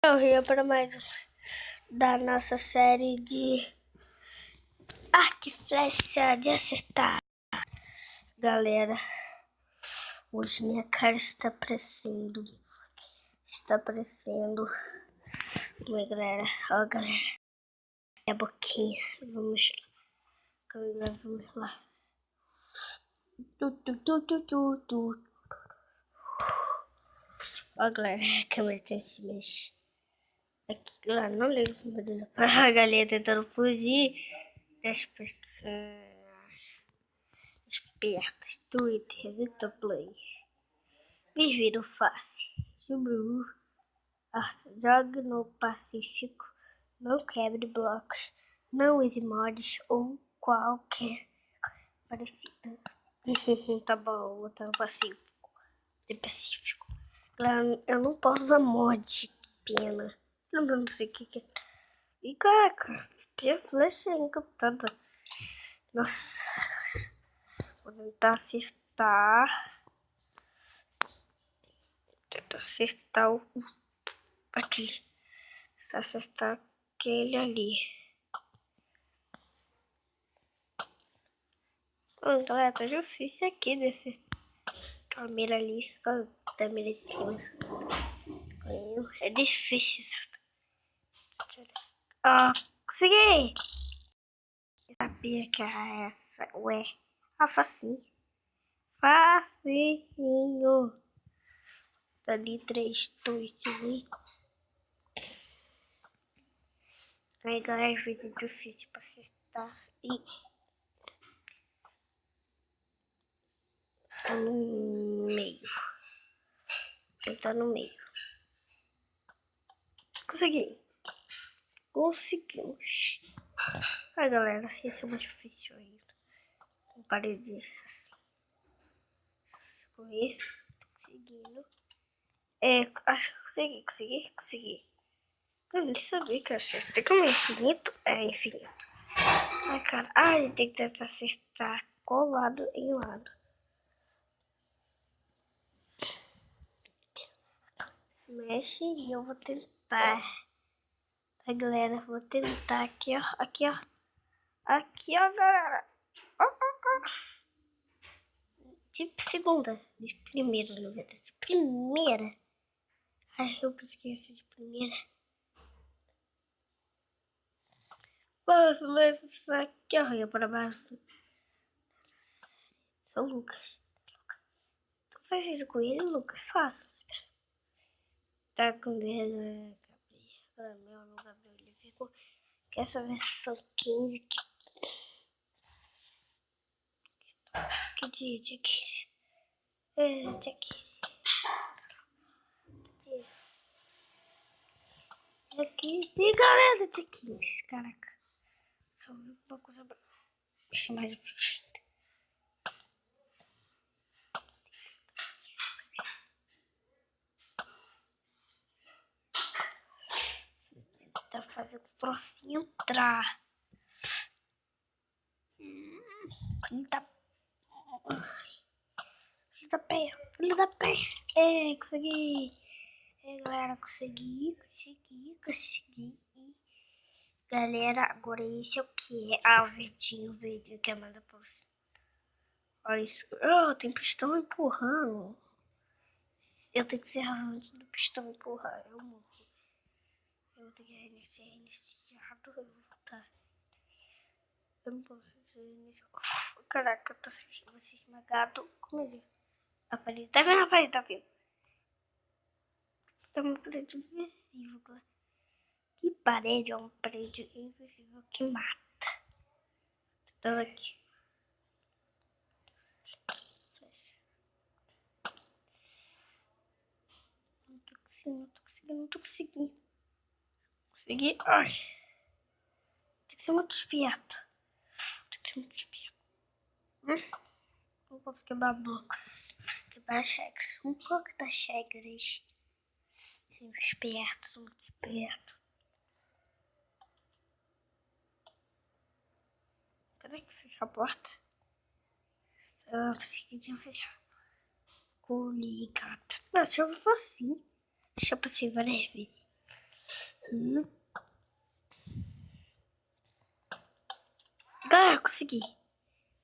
Eu ria para mais da nossa série de arco e flecha de acertar. Galera, hoje minha cara está aparecendo. Oi, galera. Ó, galera. Minha boquinha. Vamos lá. Ó, galera. A câmera tem que se mexer. Aqui, galera, não ligo para a galera tentando fugir das pessoas espertas. Twitter, Victor Play. Me viram fácil. Jogue no Pacífico. Não quebre blocos. Não use mods ou qualquer parecido. Tá bom, vou botar no Pacífico. Eu não posso usar mod. Pena. Eu não sei o que é. E caraca, que flecha encantada. Nossa. Vou tentar acertar. Aquele. Só acertar aquele ali. Galera, tá difícil aqui desse câmera ali. Câmera de cima. É difícil, sabe? Consegui! Eu sabia que era essa. Ué. Facinho. Facinho. Ali 3, 2, 1. Aí, galera, vídeo difícil pra acertar. E tá no meio. Tá no meio. Conseguimos. Ai, galera, esse é muito difícil ainda. Com parede assim. Foi. Conseguindo. Acho que consegui. Eu nem sabia que eu acertei. Como é infinito? É infinito. Ai, cara. Ai, tem que tentar acertar colado em lado. Se mexe e eu vou tentar. Tá, galera? Vou tentar aqui, ó. Aqui, ó. Aqui, ó, galera. De segunda. De primeira, na verdade. De primeira. Ai, eu esqueci de primeira. Mas isso aqui, ó. Para baixo. Sou o Lucas. Tu faz vídeo com ele, Lucas? Faço. Tá com Gabriel. Não, Gabriel. Ele ficou com essa versão 15 aqui. Que dia 15? Dia 15. Dia 15, galera, dia 15. Caraca. Só uma coisa pra deixar mais difícil. Tá fazendo o trocinho entrar. Filho da pé. Consegui. Galera, consegui. Galera, agora esse é o que? O verdinho que é mais aproximado. Olha isso. Tem pistão empurrando. Eu tenho que ser antes do pistão empurrar. Eu morro. Eu vou ter que reiniciar. Eu vou voltar. Eu não posso reiniciar. Caraca, eu tô sentindo esse esmagado. Como é que é? A parede. Tá vendo a parede? Tá vendo? É uma parede invisível, galera. Que parede? É uma parede invisível que mata. Então aqui. Não tô conseguindo. Consegui. Ai. Tem que ser muito esperto. Não posso quebrar bloco. Quebrar as regras. Um pouco das regras. Muito esperto. Cadê que fecha a porta? Pensei que tinha fechado. Ficou ligado. Não, se eu for assim. Deixa eu passar várias vezes. Galera, consegui.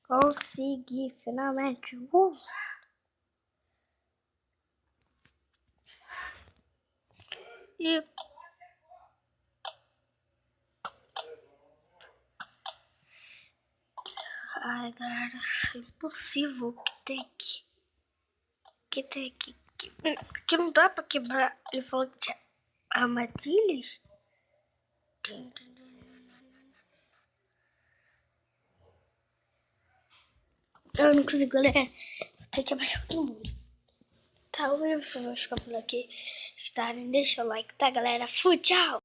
Consegui, finalmente. E... Ai, galera, é impossível que não dá pra quebrar. Ele falou que tinha armadilhas. Eu não consigo, galera. Vou ter que abaixar todo mundo. Tá, eu vou ficar por aqui. Deixa o like, tá, galera? Fui, tchau!